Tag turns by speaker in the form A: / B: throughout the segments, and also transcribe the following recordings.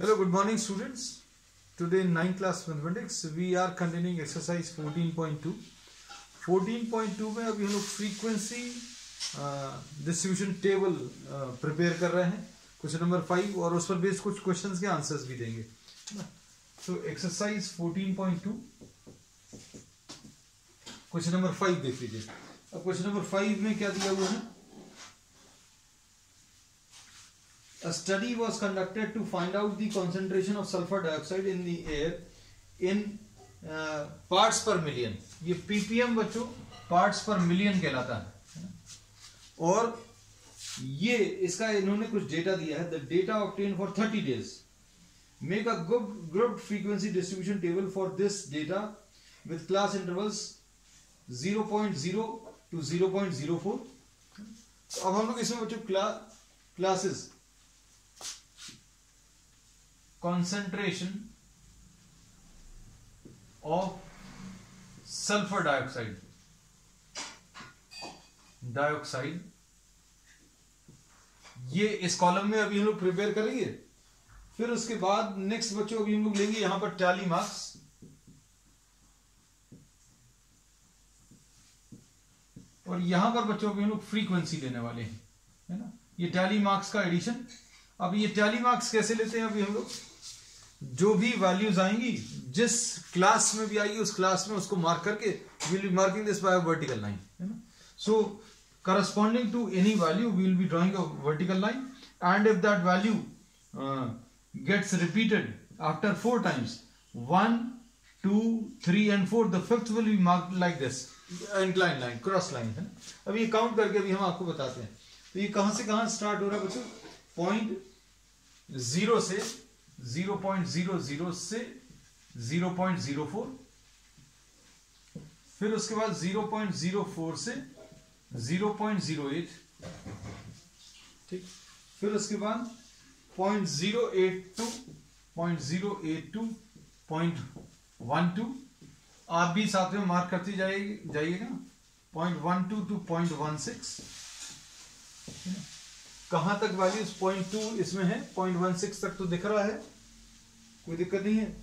A: Hello, good morning students. Today in 9th class mathematics we are continuing exercise 14.2. 14.2 में अभी हम लोग frequency distribution table prepare कर रहे हैं, क्वेश्चन नंबर 5 और उस पर बेस्ड कुछ क्वेश्चंस के आंसर्स भी देंगे. तो एक्सरसाइज 14.2 क्वेश्चन नंबर 5 देख लीजिए. अब क्वेश्चन नंबर 5 में क्या दिया हुआ है? A study was conducted to find out the concentration of sulfur dioxide in the air in parts per million. ये ppm बच्चों parts per million कहलाता है. और ये इसका इन्होंने कुछ डेटा दिया है. The data obtained for 30 days. Make a grouped frequency distribution table for this data with class intervals 0.0 to 0.04. अब हम लोग इसमें बच्चों classes concentration of sulfur dioxide ये इस कॉलम में अभी हम लोग प्रिपेयर करेंगे. फिर उसके बाद नेक्स्ट बच्चों अभी हम लोग लेंगे यहां पर टैली मार्क्स. और यहां पर बच्चों अभी हम लोग फ्रीक्वेंसी लेने वाले हैं, है ना. ये टैली मार्क्स का एडिशन. अब ये टैली मार्क्स कैसे लेते हैं? अभी हम लोग जो भी वैल्यूज आएंगी जिस क्लास में भी आएगी उस क्लास में उसको मार्क करके will be marking this by a vertical line, है ना. So corresponding to any value we will be drawing a vertical line and if that value gets repeated after 4 times 1 2 3 and 4 the fifth will be marked like this inclined line, cross line, है ना. अब ये count करके अभी हम आपको बताते हैं. तो ये कहां से कहां स्टार्ट हो रहा है बच्चों? 0.0 से 0.00 से 0.04, फिर उसके बाद 0.04 से 0.08, ठीक. फिर उसके बाद 0.082 0.12 आप भी साथ में मार्क करते जाइएगा. 0.12 to 0.16. कहां तक वैल्यूज 0.2 इसमें है, 0.16 तक तो दिख रहा है, कोई दिक्कत नहीं है.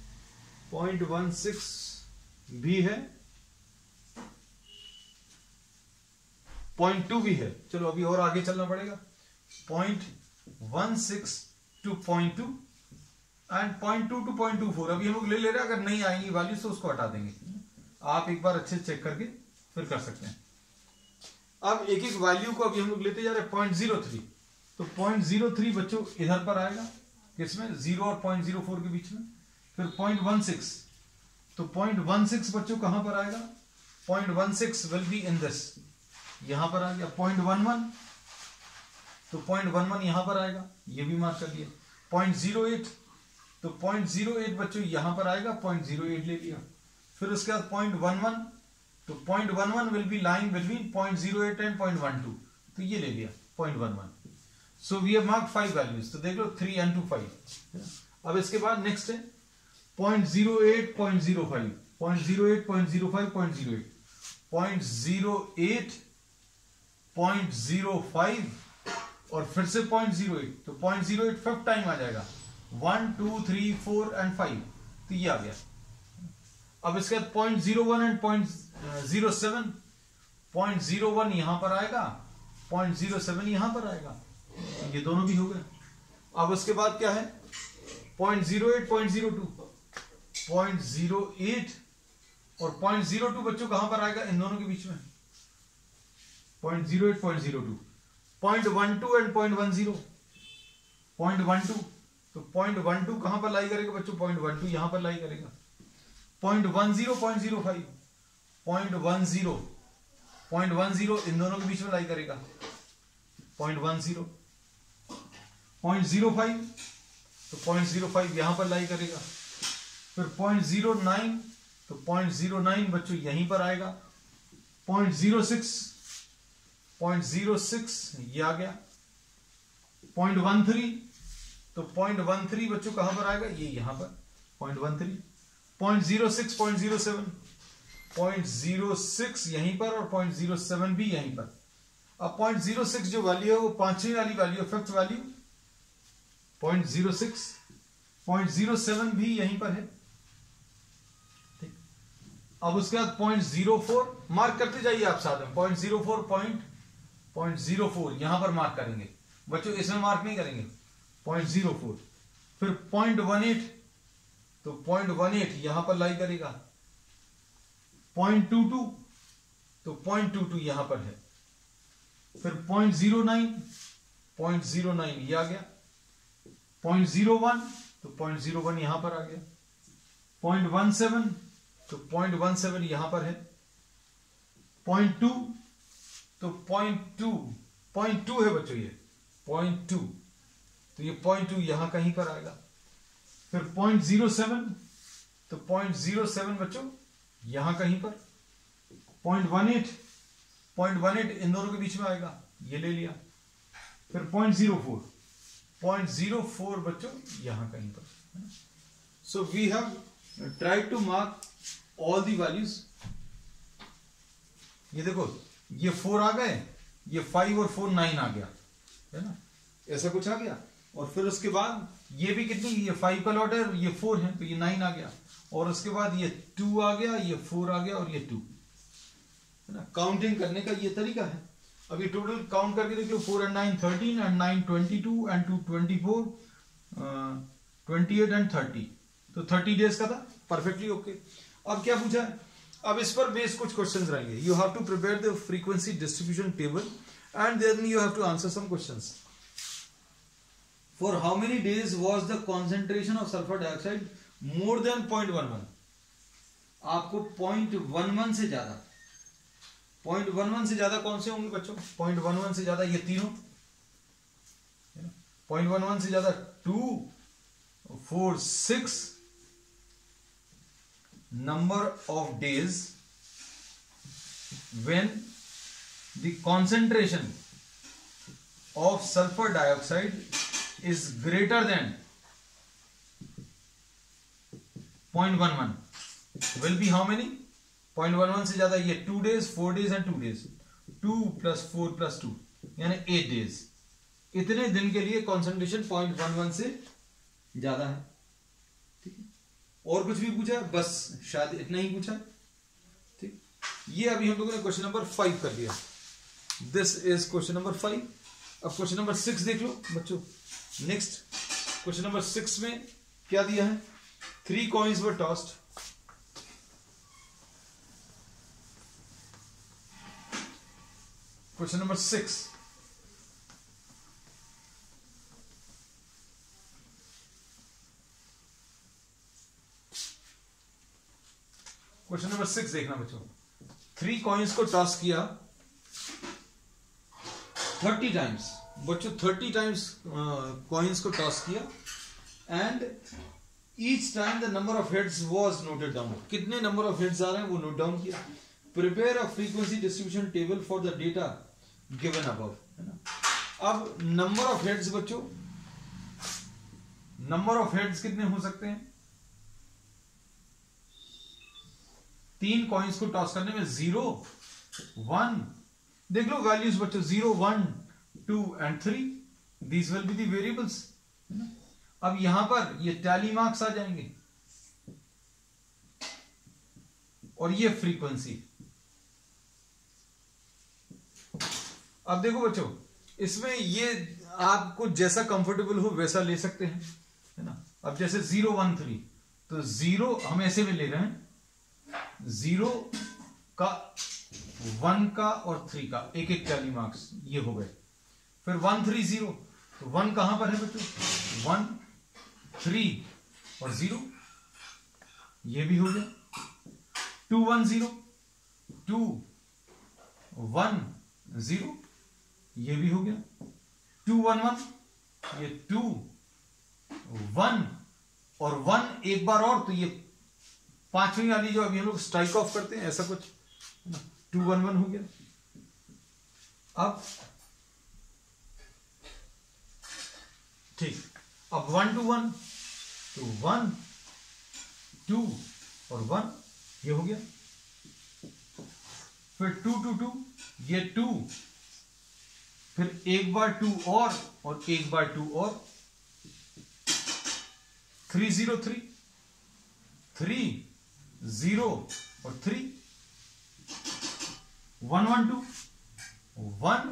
A: 0.16 भी है, 0.2 भी है. चलो अभी और आगे चलना पड़ेगा. 0.16 to 0.2 एंड 0.2 to 0.24 अभी हम लोग ले रहे हैं. अगर नहीं आएंगी वैल्यूज तो उसको हटा देंगे. आप एक बार अच्छे चेक करके फिर कर सकते हैं. अब एक एक वैल्यू को अभी हम लोग लेते जा रहे हैं. 0.03 तो 0.03 बच्चों इधर पर आएगा, किसमें? 0 और 0.04 के बीच में. फिर 0.16 तो 0.16 बच्चों कहां पर आएगा? 0.16 विल बी इन दिस, यहां पर आ गया. 0.11 तो 0.11 यहां पर आएगा, ये भी मार्क कर दिया. 0.08 तो 0.08 बच्चों यहां पर आएगा, 0.08 ले लिया. फिर उसके बाद 0.11 तो 0.11 will be line between 0.08 and 0.12 तो ये ले लिया 0.11. So we have marked 5 values. तो देख लो 3 and 2 5. अब इसके बाद नेक्स्ट है 0.08 0.05 0.08 0.05 0.08 0.08 0.05 और फिर से 0.08 तो 0.08 5th टाइम आ जाएगा. 1 2 3 4 and 5 तो ये आ गया. अब इसके बाद 0.01 and 0.07 0.01 यहां पर आएगा, 0.07 यहां पर आएगा, ये दोनों भी हो गए. अब उसके बाद क्या है? 0.08 0.02 0.08 और 0.02 बच्चों कहां पर आएगा? इन दोनों के बीच में 0.08 0.02 0.12 एंड 0.10 0.12 तो 0.12 कहां पर लाई करेगा बच्चों? 0.12 यहां पर लाई करेगा. 0.10 0.05 0.10 इन दोनों के बीच में लाई करेगा. 0.10 0.05 तो 0.05 यहां पर लाई करेगा. फिर 0.09 तो 0.09 बच्चों यहीं पर आएगा. 0.06 ये आ गया. 0.13 तो 0.13 बच्चों कहां पर आएगा? ये यहां पर 0.13. 0.06 0.07 0.06 यहीं पर और 0.07 भी यहीं पर. अब 0.06 जो वैल्यू है वो पांचवी वाली वैल्यू, फिफ्थ वैल्यू 0.06 0.07 भी यहीं पर है। ठीक, अब उसके बाद 0.04 मार्क करते जाइए आप साथ में। 0.04 यहां पर मार्क करेंगे बच्चों, इसमें मार्क नहीं करेंगे। 0.04, फिर 0.18, तो 0.18 यहां पर लाई करेगा। 0.22, तो 0.22 यहां पर है। फिर 0.09 ये आ गया। 0.01, तो 0.01 यहां पर आ गया। 0.17, तो 0.17 यहां पर है। 0.2, तो 0.2 है बच्चों, ये 0.2, तो ये 0.2 यहां कहीं पर आएगा। फिर 0.07, तो 0.07 बच्चों यहां कहीं पर। 0.18 इन दोनों के बीच में आएगा, ये ले लिया। फिर 0.04 बच्चों यहां कहीं पर। So we have try to mark all the values. ये देखो, ये 4 आ गए, ये 5 और 4 9 आ गया, है ना, ऐसा कुछ आ गया। और फिर उसके बाद ये भी कितनी, ये 5 का लॉट है, ये 4 है, तो ये 9 आ गया। और उसके बाद ये 2 आ गया, ये 4 आ गया, और ये 2, है ना। काउंटिंग करने का ये तरीका है। अब ये टोटल काउंट करके देख लो, 4 and 9 13 and 9 22 and 2 24 28 and 30, तो 30 डेज का था, परफेक्टली ओके। अब क्या पूछा है, अब इस पर बेस कुछ क्वेश्चंस रहेंगे। You have to prepare the frequency distribution table and then you have to answer some questions. For how many days was the concentration of sulphur dioxide more than 0.11? आपको 0.11 से ज्यादा, 0.11 से ज्यादा कौन से होंगे बच्चों? 0.11 से ज्यादा ये तीनों, 0.11 से ज्यादा 2, 4, 6 number of days when the concentration of sulfur dioxide is greater than 0.11 will be how many? 0.11 से ज्यादा ये 2 days, 4 days and 2 days, 2 + 4 + 2 यानी 8 days। इतने दिन के लिए कंसंट्रेशन 0.11 से ज्यादा है। ठीक है, और कुछ भी पूछा है? बस शायद इतना ही पूछा है। ठीक, ये अभी हम लोगों ने क्वेश्चन नंबर 5 कर दिया। This is question number 5। अब क्वेश्चन नंबर 6 देख लो बच्चों। नेक्स्ट क्वेश्चन नंबर 6 में क्या दिया है? 3 coins were tossed. Question number 6. Question number 6 देखना बच्चों। 3 coins को टॉस किया 30 टाइम्स। बच्चों 30 टाइम्स coins को टॉस किया and each time the number of heads was noted down. कितने नंबर ऑफ हेड्स आ रहे हैं वो नोट डाउन किया। Prepare a frequency distribution table for the data given above, है ना। अब नंबर ऑफ हेड्स बच्चों, नंबर ऑफ हेड्स कितने हो सकते हैं? 3 कॉइन्स को टॉस करने में 0, 1, देख लो वैल्यूज बच्चों, 0, 1, 2 and 3, these will be the variables. अब यहां पर ये टैली मार्क्स आ जाएंगे और ये फ्रीक्वेंसी। अब देखो बच्चों, इसमें ये आपको जैसा कंफर्टेबल हो वैसा ले सकते हैं, है ना। अब जैसे 0, 1, 3, तो 0 हम ऐसे में ले रहे हैं, 0 का, 1 का और 3 का एक एक टैली मार्क्स ये हो गए। फिर 1, 3, 0, तो 1 कहां पर है बच्चों? 1, 3 और 0, ये भी हो गया। 2, 1, 0, 2, 1, 0, ये भी हो गया। 2, 1, 1, ये 2, 1 और 1 एक बार और, तो ये पांचवी वाली जो अभी हम लोग स्ट्राइक ऑफ करते हैं ऐसा कुछ, 2, 1, 1 हो गया। अब ठीक, अब 1, 2, 1, तो 1, 2 और 1 ये हो गया। फिर 2, 2, 2, ये 2, फिर एक बार 2 और एक बार 2 और, 303, 3 0 और 3, 112, 1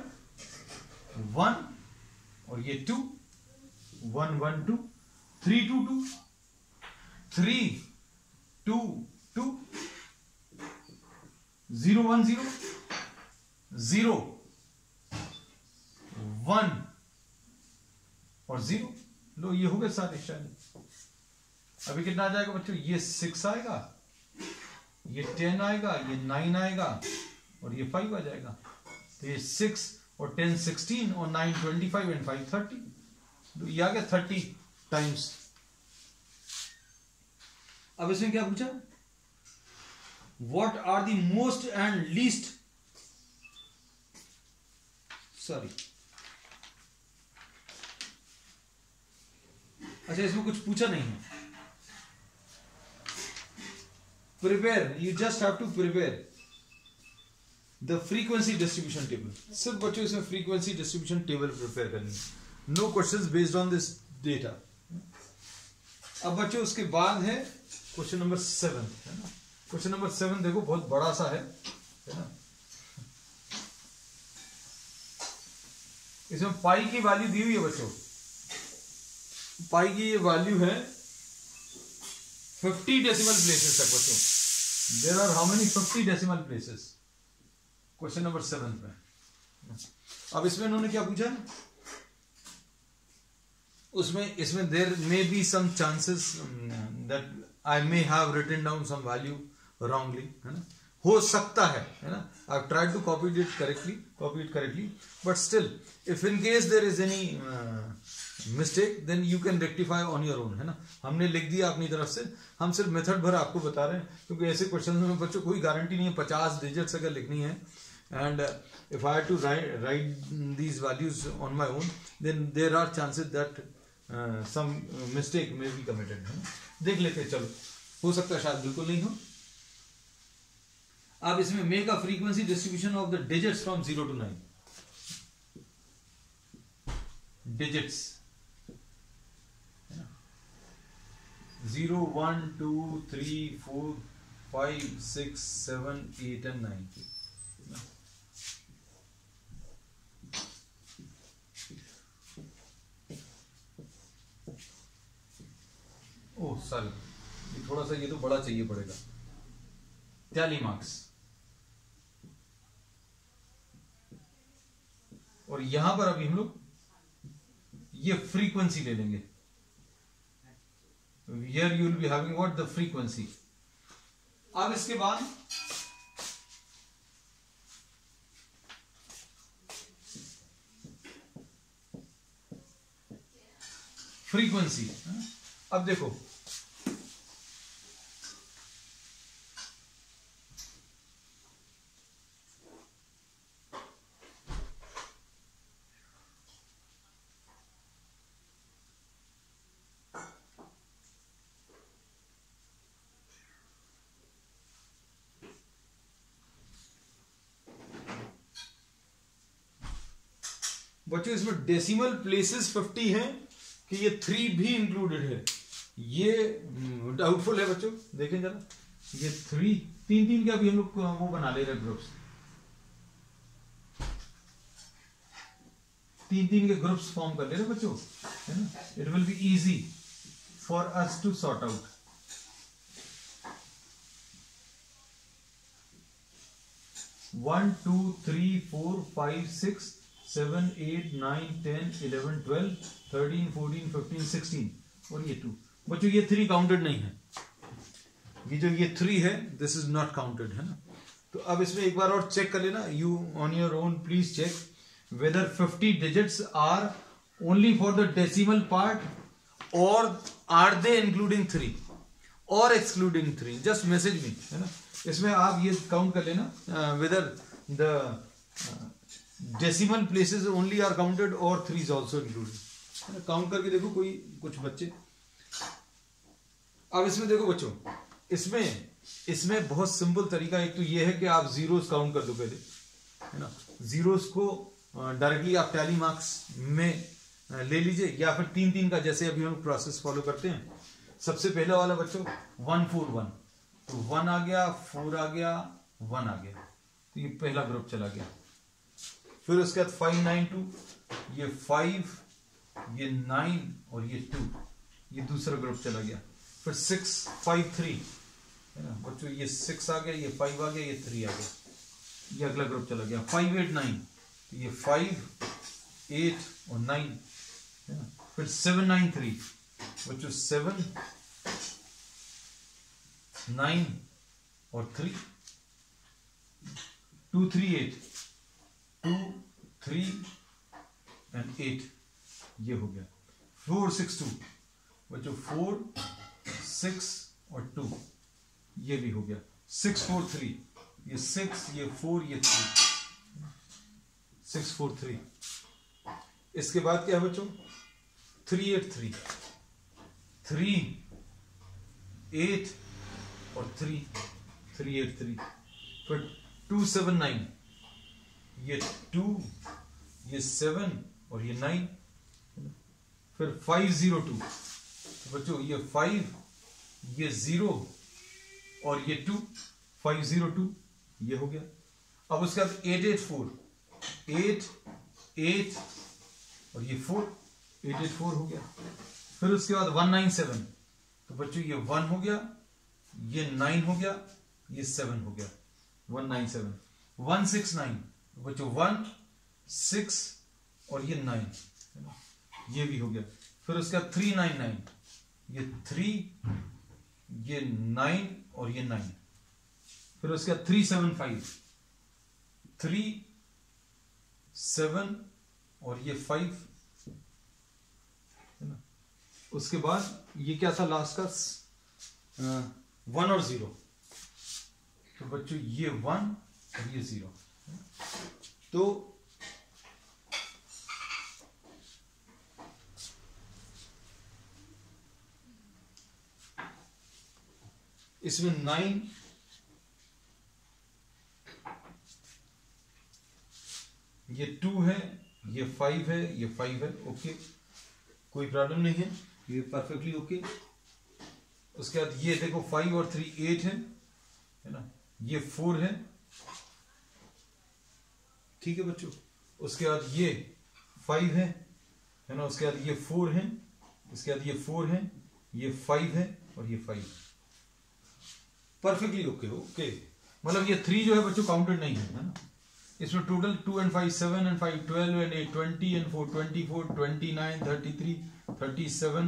A: 1 और ये 2, 112, 322, 3 2 2, 010, 0 1 और 0। लो ये हो गए सारे शायद। अभी कितना आ जाएगा बच्चों? ये 6 आएगा, ये 10 आएगा, ये 9 आएगा और ये 5 आ जाएगा। तो ये 6 और 10 16 और 9 25 एंड 5 30। तो ये आ गया 30 टाइम्स। अब इसमें क्या पूछा? What are the most and least, sorry, अच्छा इसमें कुछ पूछा नहीं है। Prepare, you just have to prepare the frequency distribution table. सिर्फ बच्चों इसमें फ्रीक्वेंसी डिस्ट्रीब्यूशन टेबल प्रिपेयर करनी है, no questions based on this data. अब बच्चों उसके बाद है क्वेश्चन नंबर 7, है ना। क्वेश्चन नंबर 7 देखो बहुत बड़ा सा है ना। इसमें पाई की वैल्यू दी हुई है बच्चों। पाई की ये वैल्यू है 50 डेसिमल प्लेसेस तक बच्चों। There are how many 50 decimal places? Question number 7 पे। अब इसमें इन्होंने क्या पूछा? इसमें there may be some chances that I may have written down some value wrongly, है ना, हो सकता है ना। I have tried to copy it correctly, but still if in case there is any mistake then you can rectify on your own, है ना। हमने लिख दिया अपनी तरफ से, हम सिर्फ मेथड भर आपको बता रहे हैं, क्योंकि ऐसे क्वेश्चन में बच्चों कोई गारंटी नहीं है 50 डिजिट्स अगर लिखनी है, and if I have to write these values on my own then there are chances that some mistake may be committed, है ना। देख लेते हैं, चलो, हो सकता है शायद बिल्कुल नहीं हो। अब इसमें make a frequency distribution of the digits from 0 to 9 digits, 0 1 2 3 4 5 6 7 8 and 9। Oh sorry, थोड़ा सा ये तो बड़ा चाहिए पड़ेगा। टैली मार्क्स, और यहां पर अभी हम लोग ये फ्रीक्वेंसी ले लेंगे। Here you will be having what? The frequency. अब इसके बाद फ्रीक्वेंसी। अब देखो बच्चों, इसमें डेसिमल प्लेसेस 50 हैं कि ये 3 भी इंक्लूडेड है, ये डाउटफुल है बच्चों। देखें जरा, ये 3 के अभी हम लोग वो बना ले रहे ग्रुप्स, 3 के ग्रुप्स फॉर्म कर ले रहे बच्चों, है ना। It will be easy for us to sort out. One 2 3 4 5 6 7 8 9 10 11 12 13 14 15 16 और ये 2 बच्चों, ये 3 काउंटेड नहीं है। ये जो ये 3 है दिस इज नॉट काउंटेड, है ना। तो अब इसमें एक बार और चेक कर लेना, you on your own please check whether 50 digits are only for the decimal part और आर दे इंक्लूडिंग 3 और एक्सक्लूडिंग 3। जस्ट मैसेज मी, है ना। इसमें आप ये काउंट कर लेना whether the decimal places only are counted और 3 इज ऑल्सो इंक्लूडेड। काउंट करके देखो कोई कुछ बच्चे। अब इसमें देखो बच्चों, इसमें बहुत सिंपल तरीका एक तो ये है कि आप जीरोस काउंट कर दो पहले, है ना। जीरोस को डायरेक्टली आप टैली मार्क्स में ले लीजिए, या फिर 3 का जैसे अभी हम प्रोसेस फॉलो करते हैं। सबसे पहला वाला बच्चों 1 4 1, तो 1 आ गया, 4 आ गया, 1 आ गया, तो ये पहला ग्रुप चला गया। फिर उसके बाद 5 9 2, ये 5, ये 9 और ये 2, ये दूसरा ग्रुप चला गया। फिर 6 5 3 है ना बच्चों, ये 6 आ गया, ये 5 आ गया, ये 3 आ गया, ये अगला ग्रुप चला गया। 5 8 9, तो ये 5 8 और 9 है ना। फिर 7 9 3 बच्चों, 7 9 और 3, 2 3 8, 2 3 एंड 8, ये हो गया। 4 6 2 बच्चों, 4 6 और 2, ये भी हो गया। 6 4 3, ये 6, ये 4, ये 3, 6 4 3। इसके बाद क्या है बच्चों, 3 8 3, 3 8 और 3 3 8 3। फिर 2 7 9, ये 2, ये 7 और ये 9। फिर 5 0 2 बच्चों, ये 5, ये 0 और ये 2, 5 0 2, ये हो गया। अब उसके बाद 8 8 4, 8 8 और ये 4, 8 8 4 हो गया। फिर उसके बाद 1 9 7, तो बच्चों ये 1 हो गया, ये 9 हो गया, ये 7 हो गया, 1 9 7। 1 6 9, तो बच्चों 1 6 और ये 9, ये भी हो गया। फिर उसका 3 9 9, ये 3, ये 9 और ये 9। फिर उसका 3 7 5, 3 7 और ये 5 है ना। उसके बाद ये क्या था लास्ट का 1 और 0, तो बच्चों ये 1 और ये 0। तो इसमें 9 ये 2 है, ये 5 है, ये 5 है, ओके, कोई प्रॉब्लम नहीं है, ये परफेक्टली ओके। उसके बाद ये देखो 5 और 3 8 है ना, ये 4 है, ठीक है बच्चों। उसके बाद ये 5 है ना, उसके बाद ये 4 है, उसके बाद ये 4 है, ये 5 है और ये 5, परफेक्टली ओके ओके। मतलब ये 3 जो है बच्चों काउंटेड नहीं है ना। इसमें total 2 and 5 7 and 5 12 and 8 20 and 4 24 29 33 37,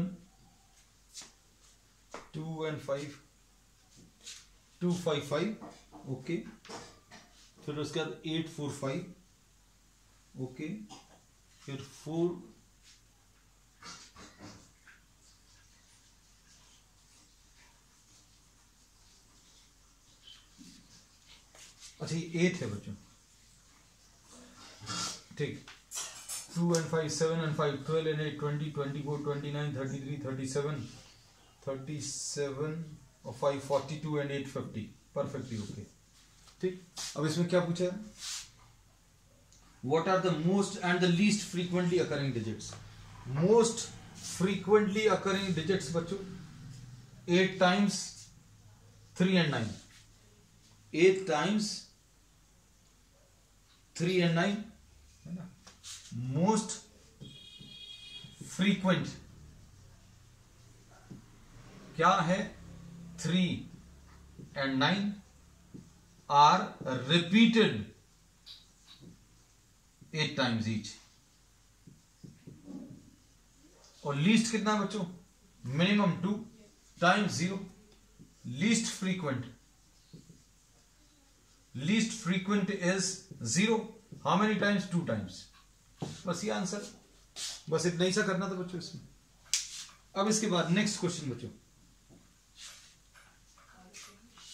A: 2 and 5 2 5 5, okay. फिर उसके बाद 8 4 5, ओके। फिर 4 अच्छा ये 8 है बच्चों, ठीक। 2 and 5 7 and 5 12 and 8 20 24 29 33 37 37 और 5 42 and 8 50, परफेक्टली ओके, ठीक। अब इसमें क्या पूछा है, what are the most and the least frequently occurring digits. Most frequently occurring digits बच्चों 8 times 3 and 9, 8 times 3 and 9 है ना। मोस्ट फ्रीक्वेंट क्या है, 3 and 9 are repeated 8 times each। और लीस्ट कितना है बच्चों, minimum 2 times 0। Least frequent is 0, how many times, 2 times। बस ये आंसर, बस इतना ही सा करना था बच्चों इसमें। अब इसके बाद नेक्स्ट क्वेश्चन बच्चों,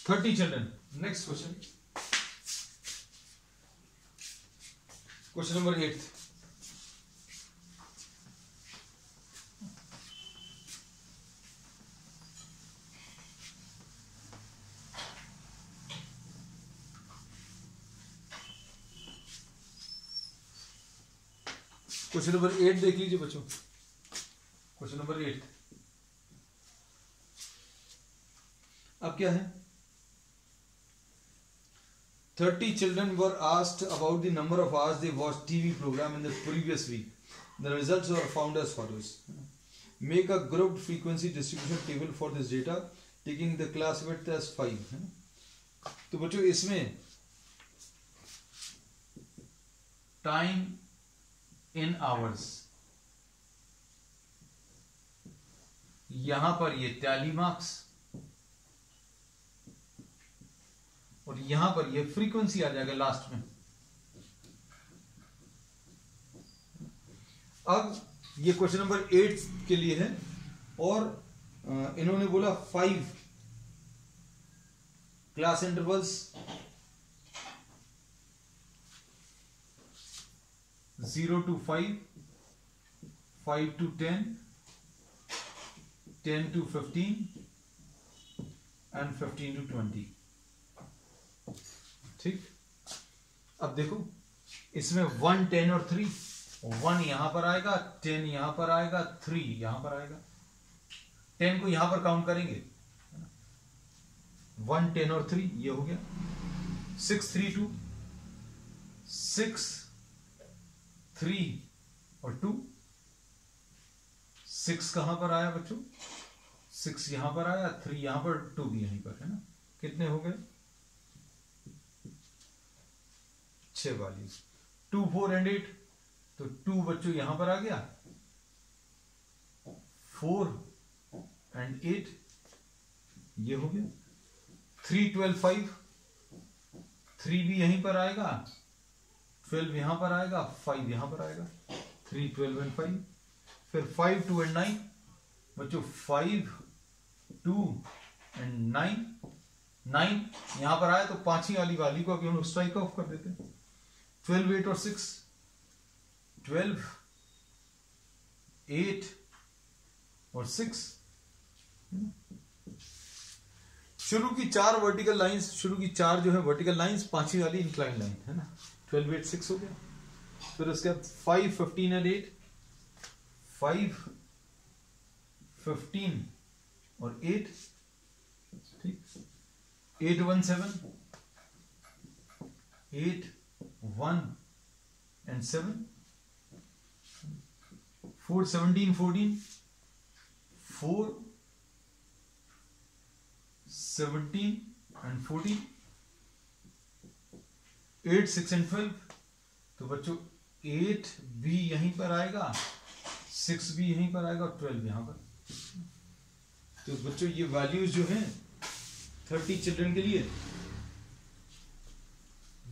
A: 30 children. Next question, question number 8। Question number 8 देख लीजिए बच्चों। क्वेश्चन नंबर 8, अब क्या है, 30 children were asked about the number of hours they watched TV program in the previous week. The results were found as follows. Make a grouped frequency distribution table for this data, taking the class width as 5. तो बच्चों इसमें time in hours, यहां पर ये tally marks और यहां पर ये फ्रीक्वेंसी आ जाएगा लास्ट में। अब ये क्वेश्चन नंबर 8 के लिए है और इन्होंने बोला 5 class intervals 0 to 5, 5 to 10, 10 to 15 and 15 to 20। ठीक, अब देखो इसमें 1, 10 और 3, 1 यहां पर आएगा, 10 यहां पर आएगा, 3 यहां पर आएगा। 10 को यहां पर काउंट करेंगे, 1, 10 और 3 ये हो गया। 6, 3, 2, 6, 3 और 2, 6 कहां पर आया बच्चों, 6 यहां पर आया, 3 यहां पर, 2 भी यहीं पर है ना। कितने हो गए, 6 वैल्यूज। 2, 4 एंड 8, तो 2 बच्चों यहां पर आ गया, 4 एंड 8 ये हो गया। 3, 12, 5, 3 भी यहीं पर आएगा, 12 यहां पर आएगा, 5 यहां पर आएगा। 3, 12 एंड 5, फिर 5, 2 एंड 9 बच्चों, 5, 2 एंड 9, 9 यहां पर आया तो पांचवी वाली वैल्यू को अभी हम स्ट्राइक ऑफ कर देते हैं। 12, 8 और 6, 12, 8 और 6। शुरू की 4 वर्टिकल लाइंस, शुरू की 4 जो है वर्टिकल लाइंस, पांचवी वाली इंक्लाइन लाइन है ना। 12, 8, 6 हो गया। फिर उसके बाद 5, 15 एंड 8, 5, 15 और 8, ठीक। 8, 1, 7, 8, 1 and 7, 4, 17, 14, 4, 17 and 14, 8, 6 and 12, तो बच्चों 8 भी यहीं पर आएगा, 6 भी यहीं पर आएगा और 12 यहां पर। तो बच्चों ये वैल्यूज जो हैं 30 चिल्ड्रन के लिए,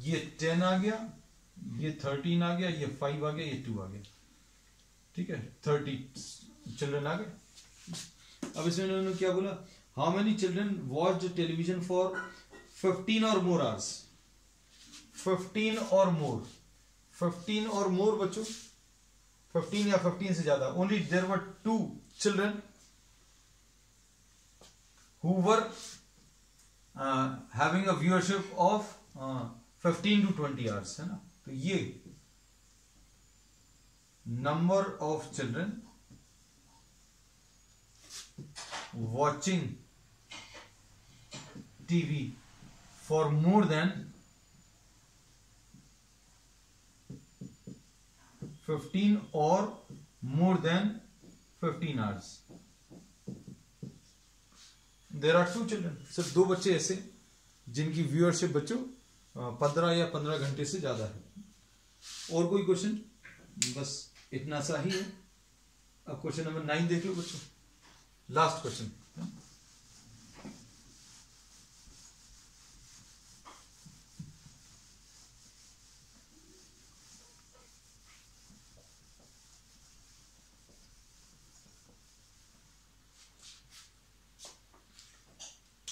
A: ये 10 आ गया, ये 13 आ गया, ये 5 आ गया, ये 2 आ गया। ठीक है, 30 चिल्ड्रन आ गए। अब इसमें उन्होंने क्या बोला, how many children watch television for 15 और मोर आवर्स। 15 और मोर, 15 और मोर बच्चों, 15 या 15 से ज्यादा। Only there were 2 children who were having a viewership of 15 to 20 hours, है ना। तो ये number of children watching TV for more than 15 और more than 15 hours. There are 2 children, सिर्फ 2 बच्चे ऐसे जिनकी व्यूअरशिप बच्चों 15 या 15 घंटे से ज्यादा है। और कोई क्वेश्चन, बस इतना सा ही है। अब क्वेश्चन नंबर 9 देख लो बच्चों, लास्ट क्वेश्चन।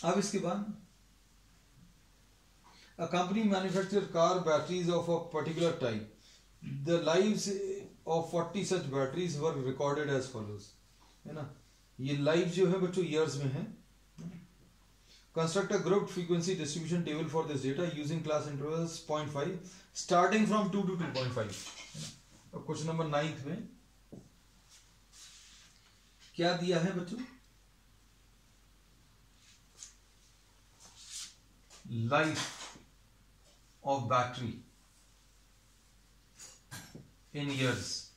A: अब इसके बाद, a company manufactures car batteries of a particular type. The lives of 40 such batteries were recorded as follows, है ना। ये लाइफ जो है बच्चों ईयर्स में है। Construct a grouped frequency distribution table for this data using class intervals 0.5 starting from 2 to 2.5। अब question number 9 में क्या दिया है बच्चों, life of battery in years.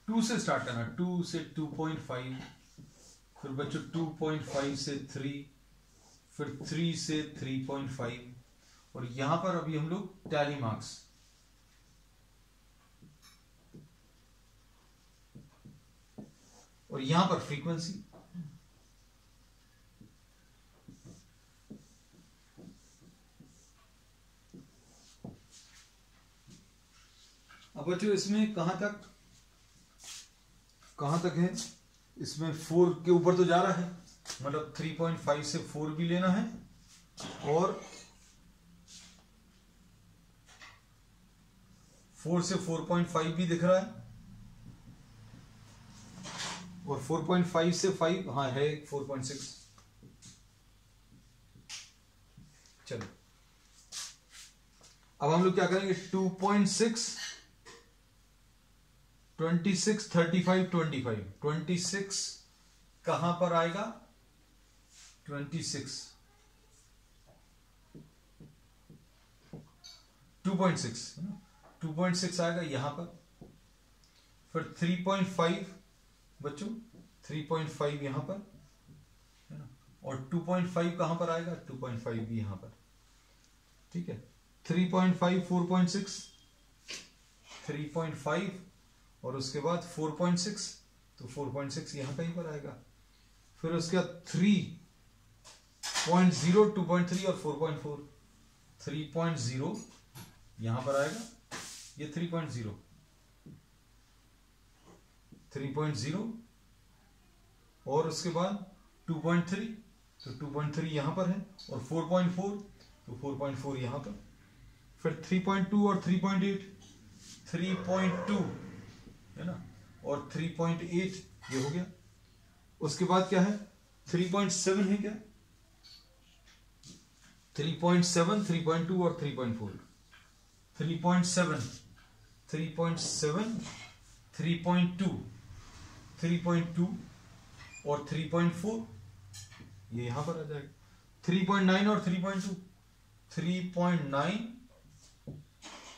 A: 2 से स्टार्ट करना, 2 से 2.5, फिर बच्चों 2.5 से 3, फिर 3 से 3.5, और यहां पर अभी हम लोग टैली मार्क्स, और यहां पर फ्रीक्वेंसी। अब बच्चों इसमें कहां तक है, इसमें 4 के ऊपर तो जा रहा है, मतलब 3.5 से 4 भी लेना है, और 4 से 4.5 भी दिख रहा है, और 4.5 से 5, हाँ है 4.6। चलो अब हम लोग क्या करेंगे, 2.6, 26, 35, 25, 26 कहां पर आएगा, 26, 2.6 है ना, 2.6 आएगा यहां पर, फिर 3.5 बच्चों, 3.5 यहां पर है ना, और 2.5 कहां पर आएगा, 2.5 भी यहां पर, ठीक है। 3.5, 4.6, 3.5 और उसके बाद 4.6, तो 4.6 यहां कहीं पर आएगा, फिर उसके बाद 3.0, 2.3 और 4.4, 3.0 यहां पर आएगा, ये 3.0, 3.0 और उसके बाद 2.3, तो 2.3 यहां पर है, और 4.4, तो 4.4 यहां पर, फिर 3.2 और 3.8, 3.2 है ना, और 3.8 ये हो गया। उसके बाद क्या है, 3.7 है क्या, 3.7, 3.2 और 3.4, 3.7, 3.7, 3.2, 3.2 और 3.4 ये यहां पर आ जाएगा, 3.9 और 3.2, 3.9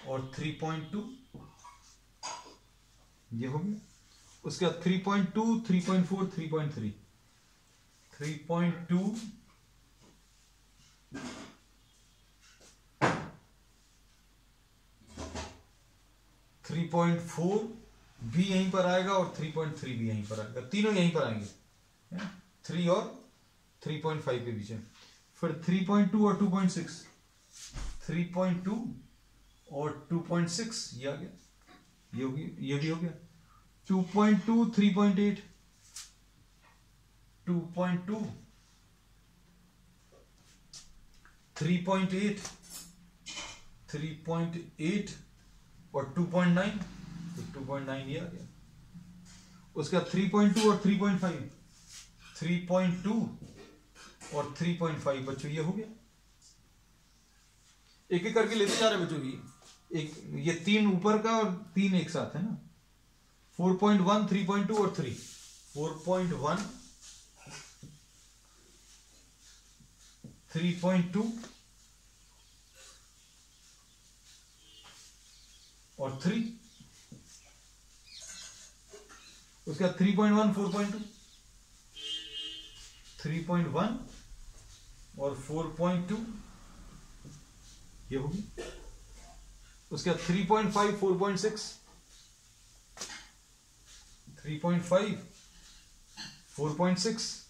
A: और 3.2 ये हो गया। उसके बाद 3.2, 3.4, 3.3, 3.2, 3.4 भी यहीं पर आएगा, और 3.3 भी यहीं पर आएगा, तीनों यहीं पर आएंगे, 3 और 3.5 के बीच में। फिर 3.2 और 2.6, 3.2 और 2.6 ये आ गया, ये भी हो गया। 2.2, 3.8, 2.2, 3.8, 3.8 और 2.9, तो 2.9 ये आ गया। उसका 3.2 और 3.5, 3.2 और 3.5 बच्चों ये हो गया। एक एक करके लेते जा रहे बच्चों की, एक ये 3 ऊपर का और 3 एक साथ है ना, 4.1, 3.2 और 3, 4.1, 3.2 और 3, उसके बाद 3.1, 4.2, 3.1 और 4.2 ये होगी। उसके बाद 3.5, 4.6, 3.5, 4.6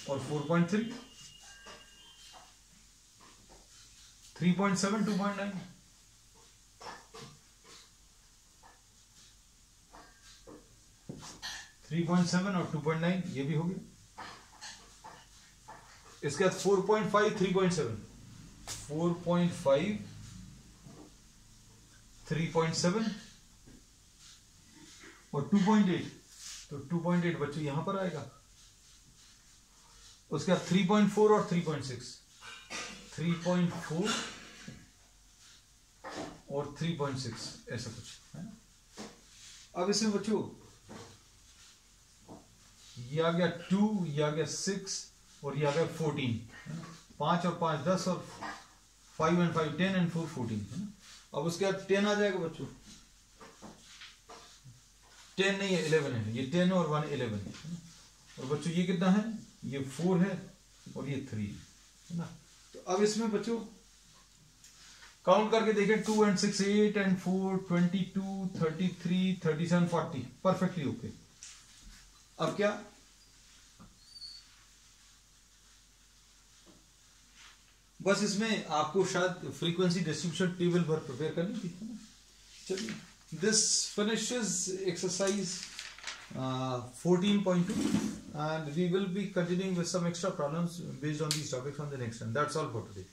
A: और 4.3, 3.7, 2.9, 3.7 और 2.9 ये भी हो गया। इसके बाद 4.5, 3.7, 4.5, 3.7 और 2.8, तो 2.8 बच्चों यहां पर आएगा। उसके बाद 3.4 और 3.6, 3.4 और 3.6 ऐसा कुछ है ना। अब इसमें बच्चों ये आ गया 2, ये आ गया 6, और ये आ गया 14, 5 और 5 10 और 5 and 5 10 and 4 14 है ना। अब उसके बाद 10 आ जाएगा बच्चों, 10 नहीं है 11 है, ये 10 और 1 11 है। और बच्चों ये कितना है, ये 4 है और ये 3 है ना। तो अब इसमें बच्चों काउंट करके देखें, 2 and 6 8 and 4 22 33 37 40 परफेक्टली ओके। अब क्या, बस इसमें आपको शायद फ्रीक्वेंसी डिस्ट्रीब्यूशन टेबल पर प्रिपेयर करनी थी। चलिए, this finishes exercise 14.2 and we will be continuing with some extra problems based on these topics on the next one. That's all for today.